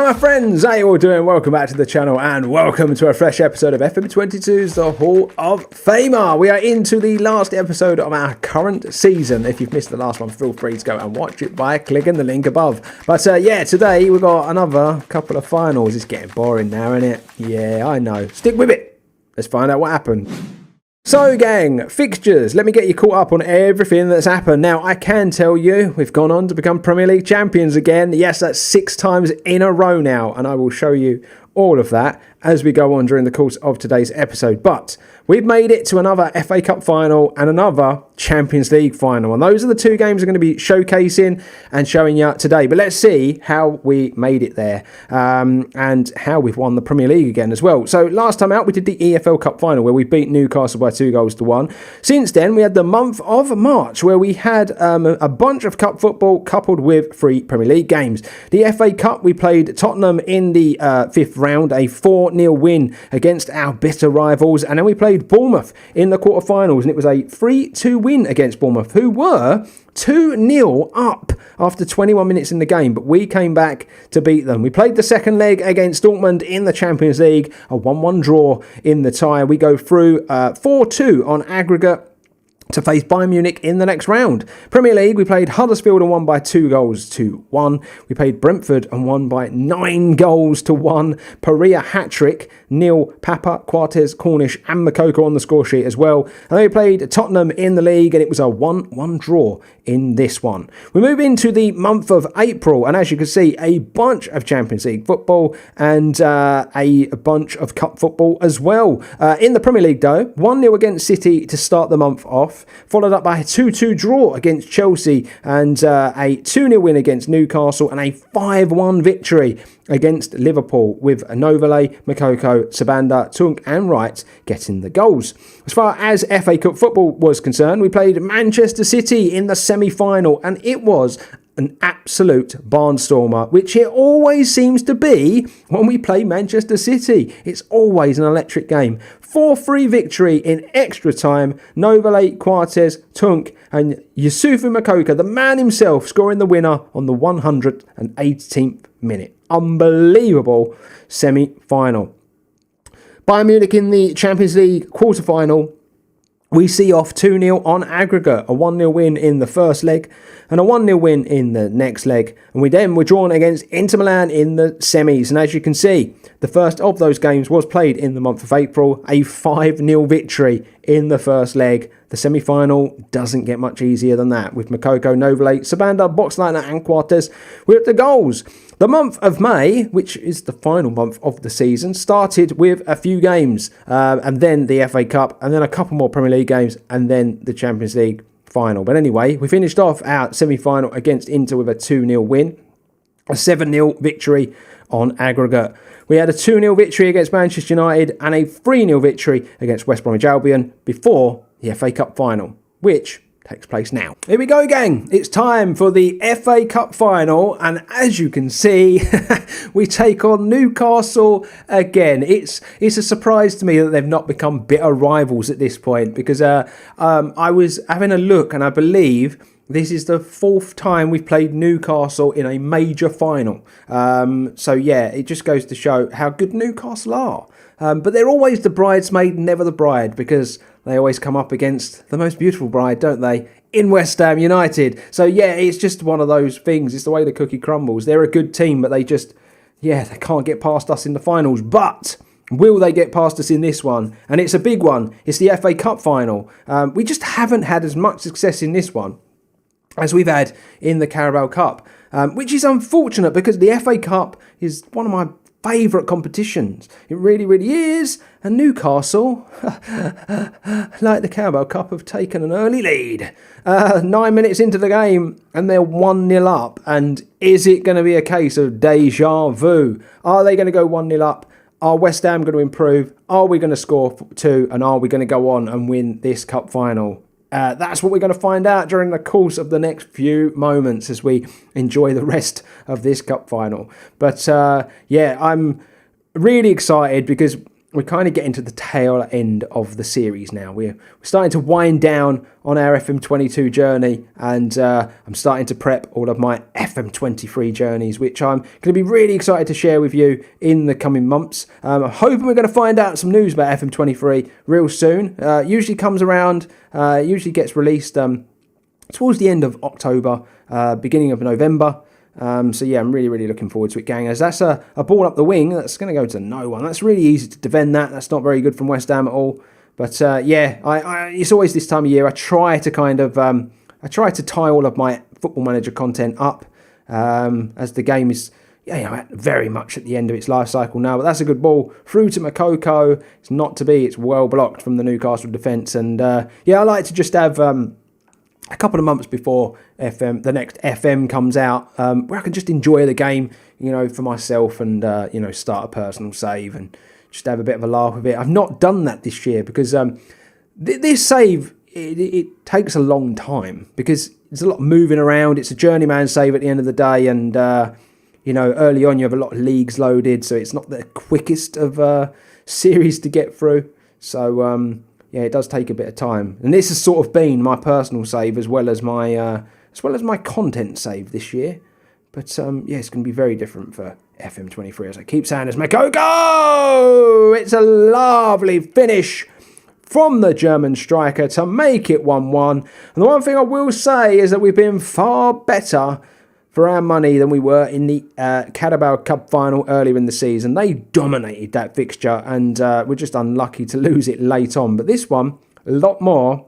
my friends, how you all doing? Welcome back to the channel and welcome to a fresh episode of FM22's The Hall of Famer. We are into the last episode of our current season. If you've missed the last one, feel free to go and watch it by clicking the link above. But yeah, today we've got another couple of finals. It's getting boring now, isn't it? Yeah, I know. Stick with it. Let's find out what happened. So gang, fixtures, let me get you caught up on everything that's happened. Now, I can tell you, we've gone on to become Premier League champions again. Yes, that's 6 times in a row now, and I will show you all of that as we go on during the course of today's episode. But we've made it to another FA Cup final and another Champions League final. And those are the 2 games I'm going to be showcasing and showing you today. But let's see how we made it there and how we've won the Premier League again as well. So last time out, we did the EFL Cup final where we beat Newcastle by 2-1. Since then, we had the month of March where we had a bunch of cup football coupled with 3 Premier League games. The FA Cup, we played Tottenham in the 5th round, a 4-0 win against our bitter rivals. And then we played Bournemouth in the quarterfinals, and it was a 3-2 win against Bournemouth, who were 2-0 up after 21 minutes in the game, but we came back to beat them. We played the second leg against Dortmund in the Champions League, a 1-1 draw in the tie. We go through 4-2 on aggregate to face Bayern Munich in the next round. Premier League, we played Huddersfield and won by 2-1. We played Brentford and won by 9-1. Pereira hat-trick, Neil, Papa, Quartes, Cornish and Makoko on the score sheet as well. And then we played Tottenham in the league and it was a 1-1 draw in this one. We move into the month of April, and as you can see, a bunch of Champions League football and a bunch of cup football as well. In the Premier League though, 1-0 against City to start the month off, followed up by a 2-2 draw against Chelsea and a 2-0 win against Newcastle and a 5-1 victory against Liverpool with Novelay, Makoko, Sabanda, Tunk and Wright getting the goals. As far as FA Cup football was concerned, we played Manchester City in the semi-final and it was an absolute barnstormer, which it always seems to be when we play Manchester City. It's always an electric game. 4-3 victory in extra time. Novelay, Quartes, Tunk and Yusufu Makoko, the man himself, scoring the winner on the 118th minute. Unbelievable semi-final. Bayern Munich in the Champions League quarter-final. We see off 2-0 on aggregate, a 1-0 win in the first leg and a 1-0 win in the next leg. And we then were drawn against Inter Milan in the semis. And as you can see, the first of those games was played in the month of April, a 5-0 victory in the first leg. The semi-final doesn't get much easier than that, with Makoko, Novelay, Sabanda, Boxleitner and Quartes with the goals. The month of May, which is the final month of the season, started with a few games, and then the FA Cup, and then a couple more Premier League games, and then the Champions League final. But anyway, we finished off our semi-final against Inter with a 2-0 win, a 7-0 victory on aggregate. We had a 2-0 victory against Manchester United and a 3-0 victory against West Bromwich Albion before the FA Cup final, which takes place now. Here we go, gang. It's time for the FA Cup final, and as you can see, we take on Newcastle again. It's a surprise to me that they've not become bitter rivals at this point, because I was having a look, and I believe this is the 4th time we've played Newcastle in a major final. So yeah, it just goes to show how good Newcastle are. But they're always the bridesmaid, never the bride, because they always come up against the most beautiful bride, don't they? In West Ham United. So yeah, it's just one of those things. It's the way the cookie crumbles. They're a good team, but they just, yeah, they can't get past us in the finals. But will they get past us in this one? And it's a big one. It's the FA Cup final. We just haven't had as much success in this one as we've had in the Carabao Cup, which is unfortunate because the FA Cup is one of my favourite competitions. It really, really is. And Newcastle, like the Carabao Cup, have taken an early lead. 9 minutes into the game and they're 1-0 up. And is it going to be a case of deja vu? Are they going to go 1-0 up? Are West Ham going to improve? Are we going to score 2? And are we going to go on and win this cup final? That's what we're going to find out during the course of the next few moments as we enjoy the rest of this cup final. But yeah, I'm really excited because we're kind of getting to the tail end of the series now. We're starting to wind down on our FM22 journey, and I'm starting to prep all of my FM23 journeys, which I'm going to be really excited to share with you in the coming months. I'm hoping we're going to find out some news about FM23 real soon. Usually comes around, usually gets released towards the end of October, beginning of November. So yeah, I'm really looking forward to it, gang, as that's a ball up the wing that's going to go to no one. That's really easy to defend that. That's not very good from West Ham at all. But yeah, it's always this time of year. I try to tie all of my Football Manager content up, as the game is very much at the end of its life cycle now. But that's a good ball through to Makoko. It's not to be. It's well blocked from the Newcastle defence. And yeah, I like to just have a couple of months before the next FM comes out, where I can just enjoy the game, for myself, and start a personal save and just have a bit of a laugh with it. I've not done that this year because this save it takes a long time because there's a lot of moving around. It's a journeyman save at the end of the day, and early on you have a lot of leagues loaded, so it's not the quickest of series to get through. So yeah, it does take a bit of time, and this has sort of been my personal save as well as my content save this year. But yeah, it's going to be very different for FM23, as I keep saying. As Makoko, it's a lovely finish from the German striker to make it 1-1. And the one thing I will say is that we've been far better for our money than we were in the Carabao Cup final earlier in the season. They dominated that fixture, and we're just unlucky to lose it late on. But this one, a lot more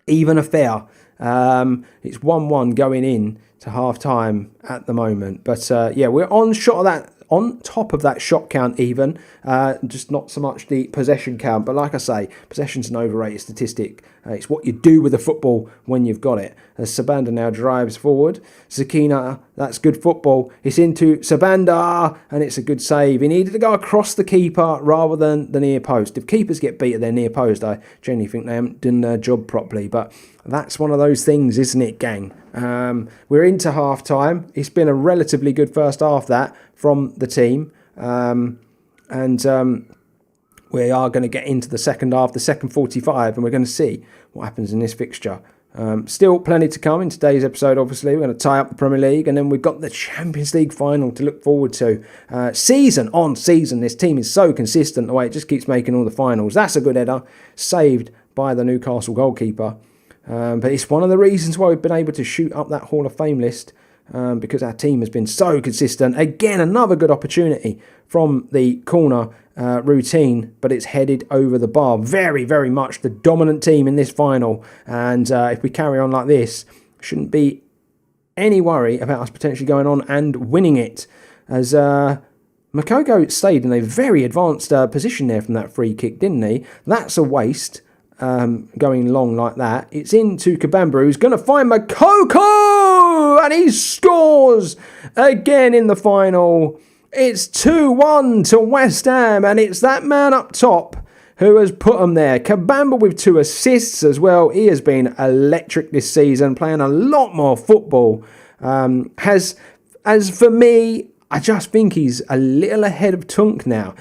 even affair. It's 1-1 going in to half time at the moment. But yeah, we're on top of that shot count even, just not so much the possession count. But like I say, possession's an overrated statistic. It's what you do with the football when you've got it. As Sabanda now drives forward, Zakina, that's good football. It's into Sabanda, and it's a good save. He needed to go across the keeper rather than the near post. If keepers get beat at their near post, I genuinely think they haven't done their job properly. But that's one of those things, isn't it, gang? We're into half time. It's been a relatively good first half from the team, and we are going to get into the second half, the second 45, and we're going to see what happens in this fixture. Still plenty to come in today's episode, obviously. We're going to tie up the Premier League, and then we've got the Champions League final to look forward to. Season on season, this team is so consistent the way it just keeps making all the finals. That's a good header, saved by the Newcastle goalkeeper. But it's one of the reasons why we've been able to shoot up that Hall of Fame list, because our team has been so consistent. Again, another good opportunity from the corner routine, but it's headed over the bar. Very much the dominant team in this final, and if we carry on like this, shouldn't be any worry about us potentially going on and winning it, as Makoko stayed in a very advanced position there from that free kick, didn't he? That's a waste, going long like that. It's into Kabamba, who's going to find Makoko, and he scores again in the final. It's 2-1 to West Ham, and it's that man up top who has put them there. Kabamba with 2 assists as well. He has been electric this season, playing a lot more football. As for me, I just think he's a little ahead of Tunk now.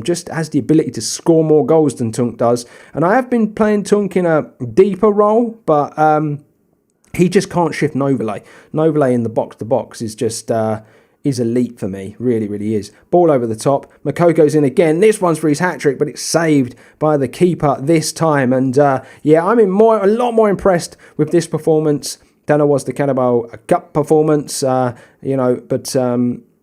Just has the ability to score more goals than Tunk does. And I have been playing Tunk in a deeper role, but he just can't shift Novelay. Novelay in the box-to-box is just is elite for me. Really is. Ball over the top. Makoko's in again. This one's for his hat-trick, but it's saved by the keeper this time. And yeah, I'm a lot more impressed with this performance than I was the Carabao Cup performance. But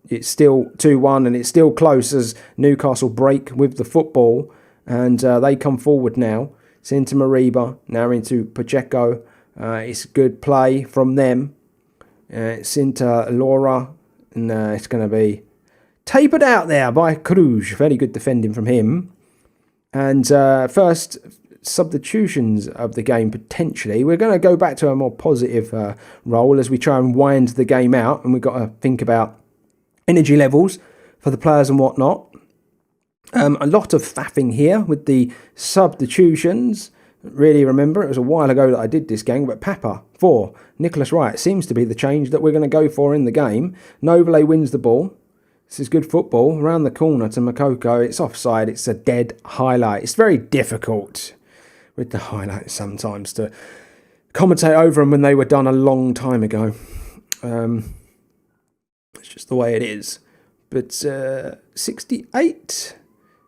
it's still 2-1, and it's still close as Newcastle break with the football, and they come forward now. It's into Mariba, now into Pacheco. It's good play from them. It's into Laura, and it's going to be tapered out there by Cruz. Very good defending from him. And first substitutions of the game, potentially. We're going to go back to a more positive role as we try and wind the game out, and we've got to think about energy levels for the players and whatnot. A lot of faffing here with the substitutions. Really remember, it was a while ago that I did this game, but Papa for Nicholas Wright seems to be the change that we're going to go for in the game. Novelay wins the ball. This is good football. Around the corner to Makoko. It's offside. It's a dead highlight. It's very difficult with the highlights sometimes to commentate over them when they were done a long time ago. It's just the way it is. But 68,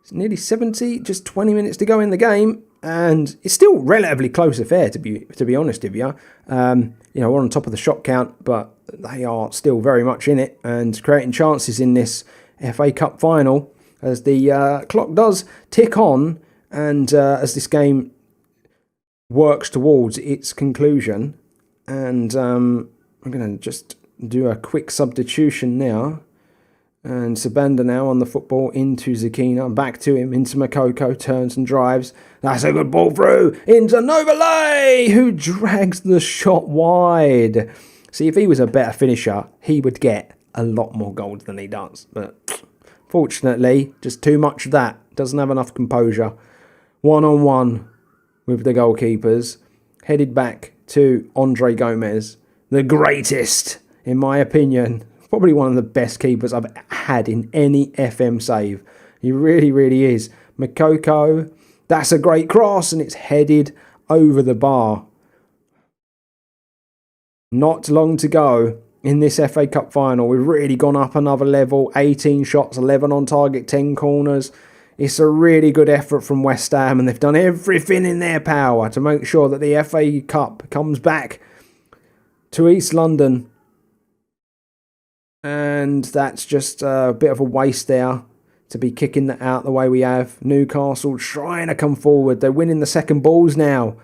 it's nearly 70, just 20 minutes to go in the game. And it's still relatively close affair, to be honest with you. We're on top of the shot count, but they are still very much in it and creating chances in this FA Cup final as the clock does tick on and as this game works towards its conclusion. And I'm going to just do a quick substitution now. And Sabanda now on the football into Zakina. Back to him, into Makoko. Turns and drives. That's a good ball through. Into Novalay, who drags the shot wide. See, if he was a better finisher, he would get a lot more goals than he does. But fortunately, just too much of that. Doesn't have enough composure. 1-on-1 with the goalkeepers. Headed back to Andre Gomez. The greatest, in my opinion. Probably one of the best keepers I've had in any FM save. He really, really is. Makoko, that's a great cross, and it's headed over the bar. Not long to go in this FA Cup final. We've really gone up another level. 18 shots, 11 on target, 10 corners. It's a really good effort from West Ham, and they've done everything in their power to make sure that the FA Cup comes back to East London. And that's just a bit of a waste there to be kicking that out the way we have. Newcastle trying to come forward. They're winning the second balls now.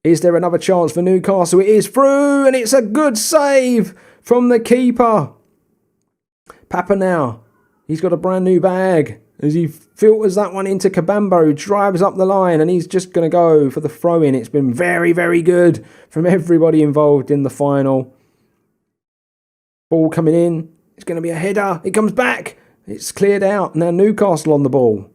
Is there another chance for Newcastle? It is through, and it's a good save from the keeper. Papa now. He's got a brand new bag as he filters that one into Kabamba, who drives up the line, and he's just going to go for the throw-in. It's been very, very good from everybody involved in the final. Ball coming in. It's going to be a header. It comes back. It's cleared out. Now Newcastle on the ball.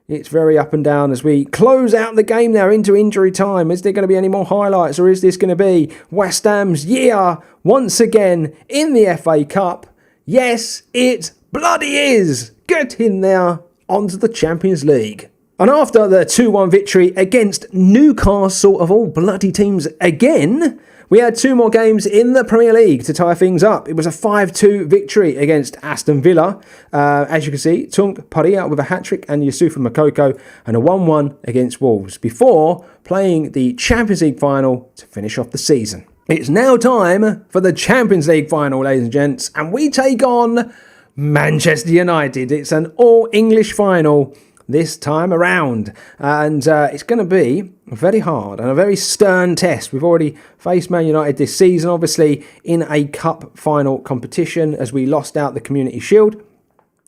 It's very up and down as we close out the game now into injury time. Is there going to be any more highlights, or is this going to be West Ham's year once again in the FA Cup? Yes, it bloody is. Get in there onto the Champions League. And after the 2-1 victory against Newcastle of all bloody teams again, we had two more games in the Premier League to tie things up. It was a 5-2 victory against Aston Villa. As you can see, Tunk Paria with a hat-trick and Yusufa Makoko, and a 1-1 against Wolves before playing the Champions League final to finish off the season. It's now time for the Champions League final, ladies and gents, and we take on Manchester United. It's an all-English final this time around, and it's going to be very hard and a very stern test. We've already faced Man United this season, obviously in a cup final competition as we lost out the Community Shield.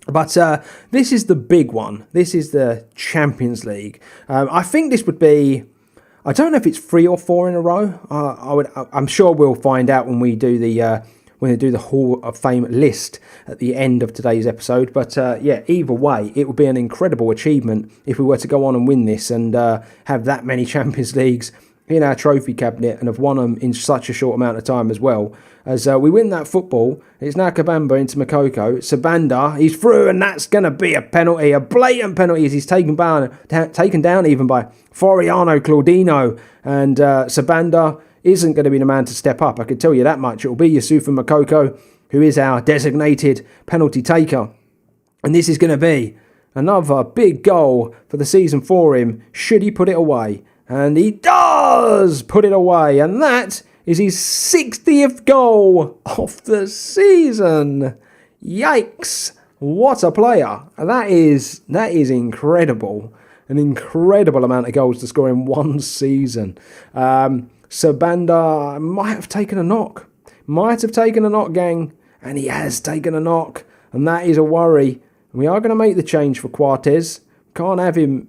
But this is the big one. This is the Champions League. I think this would be, I don't know if it's 3 or 4 in a row. I'm sure we'll find out when we do the Hall of Fame list at the end of today's episode. But either way, it would be an incredible achievement if we were to go on and win this and have that many Champions Leagues in our trophy cabinet and have won them in such a short amount of time as well. As we win that football, it's now Kabamba into Makoko. Sabanda, he's through, and that's going to be a penalty, a blatant penalty as he's taken down even by Floriano Claudino. And Sabanda isn't going to be the man to step up, I can tell you that much. It will be Yusufa Makoko, who is our designated penalty taker. And this is going to be another big goal for the season for him, should he put it away. And he does put it away, and that is his 60th goal of the season. Yikes, what a player. That is incredible. An incredible amount of goals to score in one season. Sabanda might have taken a knock. Gang. And he has taken a knock. And that is a worry. We are going to make the change for Quartez. Can't have him,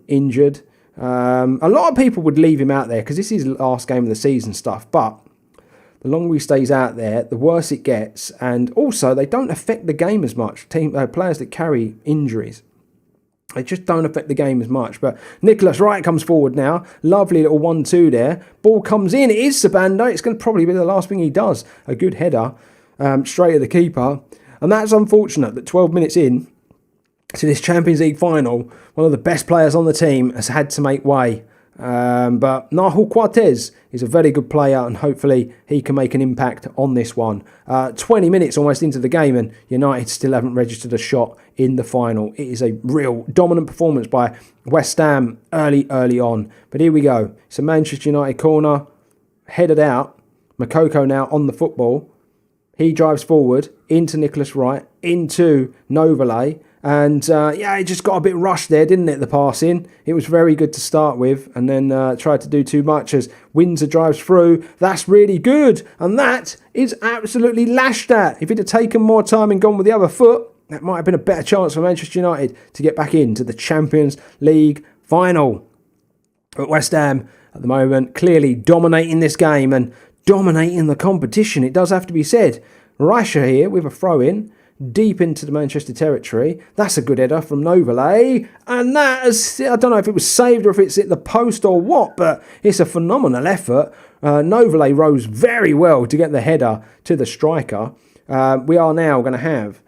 injured. A lot of people would leave him out there because this is the last game of the season stuff. But the longer he stays out there, the worse it gets. And also, they don't affect the game as much. Players that carry injuries. They just don't affect the game as much. But Nicholas Wright comes forward now. Lovely little 1-2 there. Ball comes in. It is Sabanda. It's going to probably be the last thing he does. A good header straight at the keeper. And that's unfortunate that 12 minutes in to this Champions League final, one of the best players on the team has had to make way. But Nahul Cortez is a very good player, and hopefully he can make an impact on this one. 20 minutes almost into the game, and United still haven't registered a shot in the final. It is a real dominant performance by West Ham early on. But here we go. It's a Manchester United corner, headed out. Makoko now on the football. He drives forward into Nicholas Wright, into Novelay. And it just got a bit rushed there, didn't it, the passing? It was very good to start with, and then tried to do too much as Windsor drives through. That's really good, and that is absolutely lashed at. If he'd have taken more time and gone with the other foot, that might have been a better chance for Manchester United to get back into the Champions League final. But West Ham, at the moment, clearly dominating this game and dominating the competition, it does have to be said. Raisha here with a throw-in. Deep into the Manchester territory. That's a good header from Novelay. And that is, I don't know if it was saved or if it's at the post or what, but it's a phenomenal effort. Novelay rose very well to get the header to the striker. We are now going to have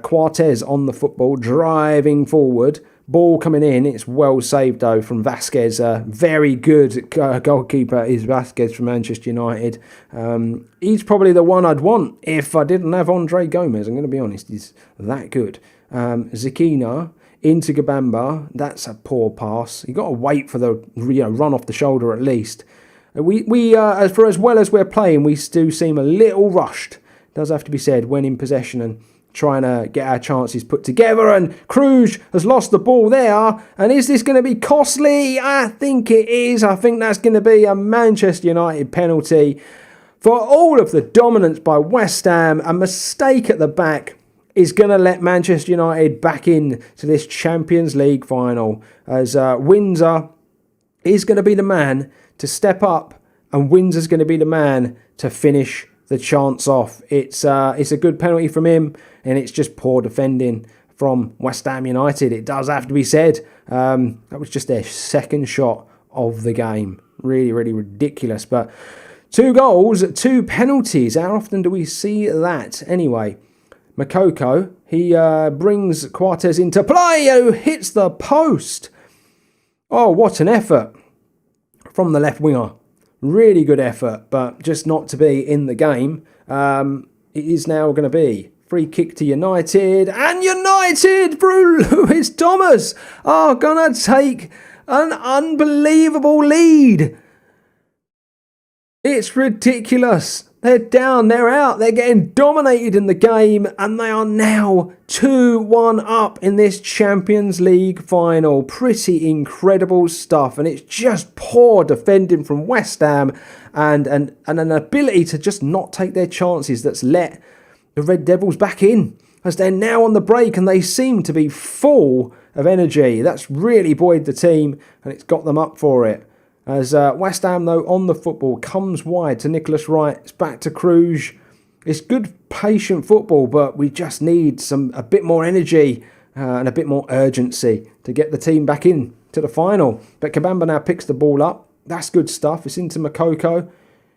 Cortez on the football, driving forward. Ball coming in. It's well saved, though, from Vasquez. Very good goalkeeper is Vasquez from Manchester United. He's probably the one I'd want if I didn't have Andre Gomez. I'm going to be honest. He's that good. Zikina into Gabamba. That's a poor pass. You've got to wait for the run off the shoulder at least. We for as well as we're playing, we do seem a little rushed. Does have to be said when in possession and trying to get our chances put together, and Cruz has lost the ball there. And is this going to be costly? I think it is. I think that's going to be a Manchester United penalty. For all of the dominance by West Ham, a mistake at the back is going to let Manchester United back in to this Champions League final, as Windsor is going to be the man to step up, and Windsor's going to be the man to finish the chance off. It's a good penalty from him, and it's just poor defending from West Ham United. It does have to be said. That was just their second shot of the game. Really, really ridiculous. But 2 goals, 2 penalties. How often do we see that? Anyway, Makoko, he brings Cortez into play, who hits the post. Oh, what an effort from the left winger. Really good effort, but just not to be in the game. It is now going to be free kick to United, and United through Lewis Thomas are going to take an unbelievable lead. It's ridiculous. They're down, they're out, they're getting dominated in the game, and they are now 2-1 up in this Champions League final. Pretty incredible stuff, and it's just poor defending from West Ham and an ability to just not take their chances that's let the Red Devils back in, as they're now on the break and they seem to be full of energy. That's really buoyed the team, and it's got them up for it. As West Ham, though, on the football, comes wide to Nicholas Wright. It's back to Cruz. It's good, patient football, but we just need a bit more energy and a bit more urgency to get the team back in to the final. But Kabamba now picks the ball up. That's good stuff. It's into Makoko.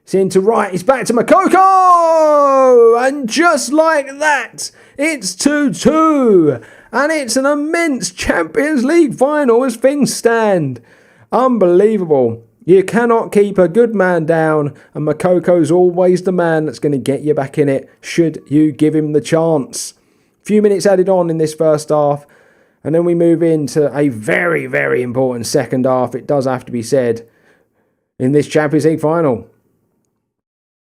It's into Wright. It's back to Makoko! And just like that, it's 2-2. And it's an immense Champions League final as things stand. Unbelievable. You cannot keep a good man down, and Makoko's always the man that's going to get you back in it should you give him the chance. Few minutes added on in this first half, and then we move into a very, very important second half, it does have to be said, in this Champions League final.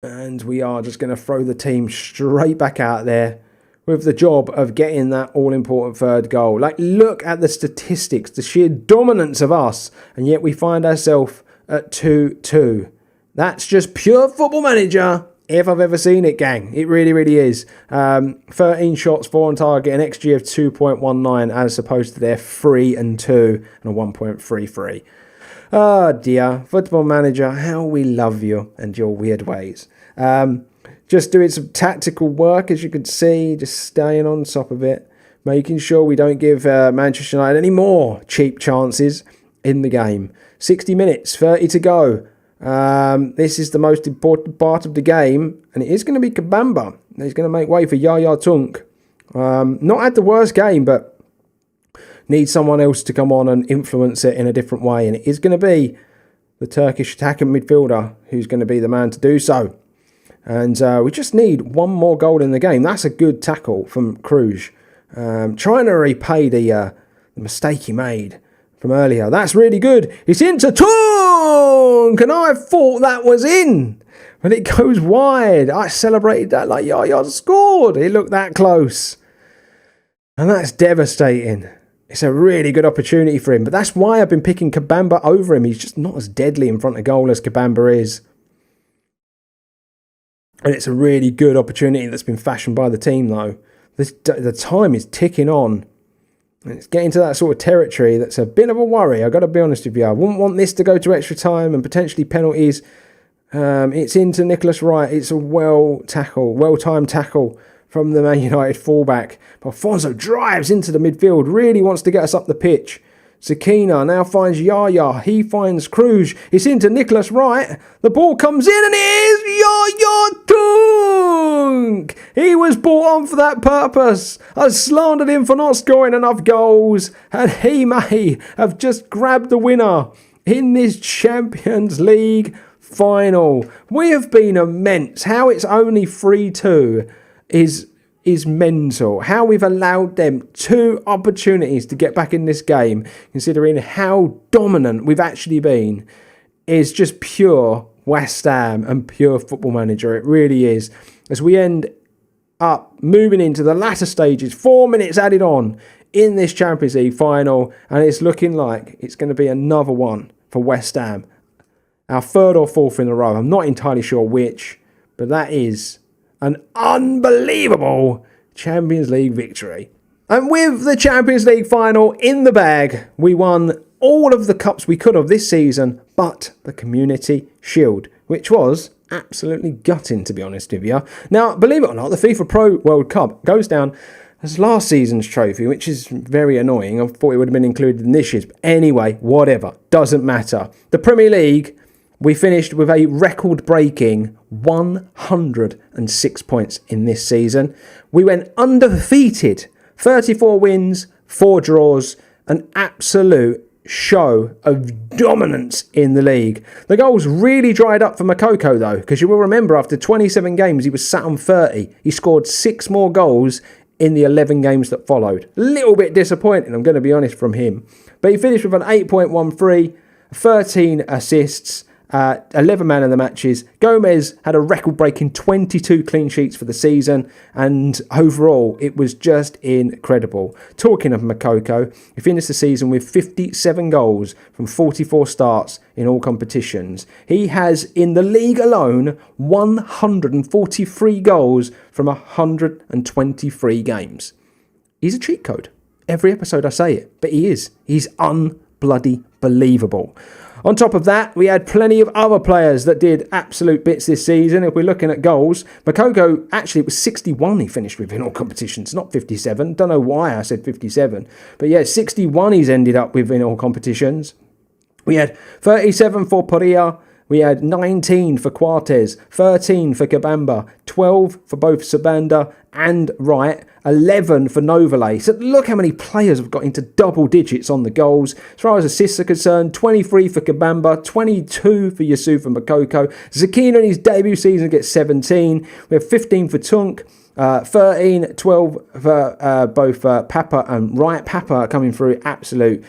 And we are just going to throw the team straight back out there with the job of getting that all-important third goal. Like, look at the statistics, the sheer dominance of us, and yet we find ourselves at 2-2. That's just pure Football Manager, if I've ever seen it, gang. It really, really is. 13 shots, 4 on target, an XG of 2.19, as opposed to their 3 and 2 and a 1.33. Oh dear, Football Manager, how we love you and your weird ways. Just doing some tactical work, as you can see, just staying on top of it, making sure we don't give Manchester United any more cheap chances in the game. 60 minutes, 30 to go. This is the most important part of the game, and it is going to be Kabamba. He's going to make way for Yaya Tunk. Not had the worst game, but needs someone else to come on and influence it in a different way. And it is going to be the Turkish attacking midfielder who's going to be the man to do so. And we just need one more goal in the game. That's a good tackle from Cruz. Trying to repay the mistake he made from earlier. That's really good. It's into Tunk! And I thought that was in. But it goes wide. I celebrated that like Yaya scored. It looked that close. And that's devastating. It's a really good opportunity for him. But that's why I've been picking Kabamba over him. He's just not as deadly in front of goal as Kabamba is. And it's a really good opportunity that's been fashioned by the team, though. The time is ticking on. And it's getting to that sort of territory that's a bit of a worry. I've got to be honest with you. I wouldn't want this to go to extra time and potentially penalties. It's into Nicholas Wright. It's a well-timed tackle from the Man United fullback. But Alfonso drives into the midfield, really wants to get us up the pitch. Zakina now finds Yaya. He finds Cruz. It's into Nicholas Wright. The ball comes in and it is Yaya Tunk. He was brought on for that purpose. I slandered him for not scoring enough goals. And he may have just grabbed the winner in this Champions League final. We have been immense. How it's only 3-2 is mental. How we've allowed them 2 opportunities to get back in this game, considering how dominant we've actually been, is just pure West Ham and pure Football Manager. It really is. As we end up moving into the latter stages, 4 minutes added on in this Champions League final, and it's looking like it's going to be another one for West Ham. Our 3rd or 4th in a row. I'm not entirely sure which, but that is an unbelievable Champions League victory. And with the Champions League final in the bag, we won all of the cups we could have this season, but the Community Shield, which was absolutely gutting, to be honest with you. Now, believe it or not, the FIFA Pro World Cup goes down as last season's trophy, which is very annoying. I thought it would have been included in this year's. But anyway, whatever. Doesn't matter. The Premier League, we finished with a record-breaking 106 points in this season. We went undefeated. 34 wins, 4 draws, an absolute show of dominance in the league. The goals really dried up for Makoko, though, because you will remember after 27 games, he was sat on 30. He scored 6 more goals in the 11 games that followed. A little bit disappointing, I'm going to be honest, from him. But he finished with an 8.13, 13 assists, 11 man of the matches. Gomez had a record-breaking 22 clean sheets for the season, and overall it was just incredible. Talking of Makoko, he finished the season with 57 goals from 44 starts in all competitions. He has, in the league alone, 143 goals from 123 games. He's a cheat code. Every episode I say it, but he is. He's unbloody believable. On top of that, we had plenty of other players that did absolute bits this season. If we're looking at goals, Makoko, actually, it was 61 he finished with in all competitions, not 57. Don't know why I said 57. But yeah, 61 he's ended up with in all competitions. We had 37 for Perea. We had 19 for Quartes, 13 for Kabamba, 12 for both Sabanda and Wright, 11 for Novalay. So look how many players have got into double digits on the goals. As far as assists are concerned, 23 for Kabamba, 22 for Yusuf and Makoko. Zakina in his debut season gets 17. We have 15 for Tunk. 13, 12 for both Papa and Wright. Papa coming through an absolute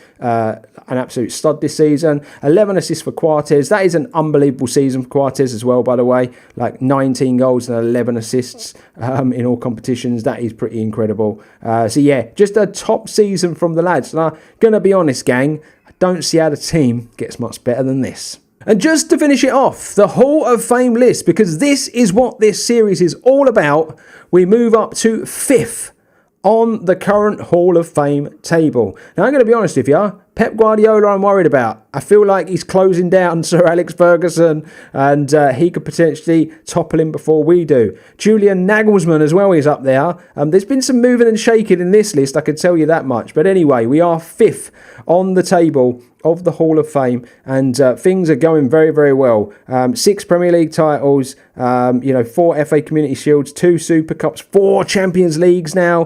stud this season. 11 assists for Quartes. That is an unbelievable season for Quartes as well, by the way. Like 19 goals and 11 assists in all competitions. That is pretty incredible. So yeah, just a top season from the lads. And I'm going to be honest, gang, I don't see how the team gets much better than this. And just to finish it off, the Hall of Fame list, because this is what this series is all about. We move up to 5th on the current Hall of Fame table. Now, I'm going to be honest with you, Pep Guardiola I'm worried about. I feel like he's closing down Sir Alex Ferguson, and he could potentially topple him before we do. Julian Nagelsmann as well is up there. There's been some moving and shaking in this list, I can tell you that much. But anyway, we are 5th on the table of the Hall of Fame, and things are going very, very well. 6 Premier League titles, 4 FA Community Shields, 2 Super Cups, 4 Champions Leagues now.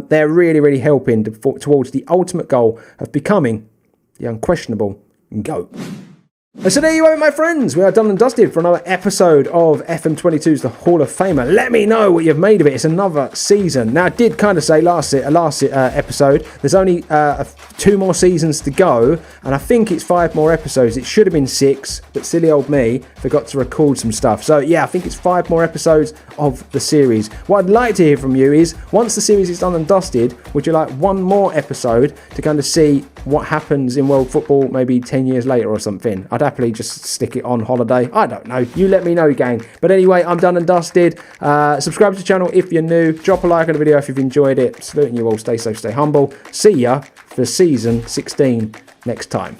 They're really, really helping towards the ultimate goal of becoming the unquestionable GOAT. And so there you have it, my friends. We are done and dusted for another episode of FM22's The Hall of Famer. Let me know what you've made of it. It's another season. Now, I did kind of say last episode, there's only 2 more seasons to go, and I think it's 5 more episodes. It should have been 6, but silly old me forgot to record some stuff. So yeah, I think it's 5 more episodes of the series. What I'd like to hear from you is, once the series is done and dusted, would you like 1 more episode to kind of see what happens in world football maybe 10 years later or something? I'd happily just stick it on holiday. I don't know. You let me know, gang. But anyway, I'm done and dusted. Subscribe to the channel if you're new. Drop a like on the video if you've enjoyed it. Saluting you all. Stay safe, stay humble. See ya for season 16 next time.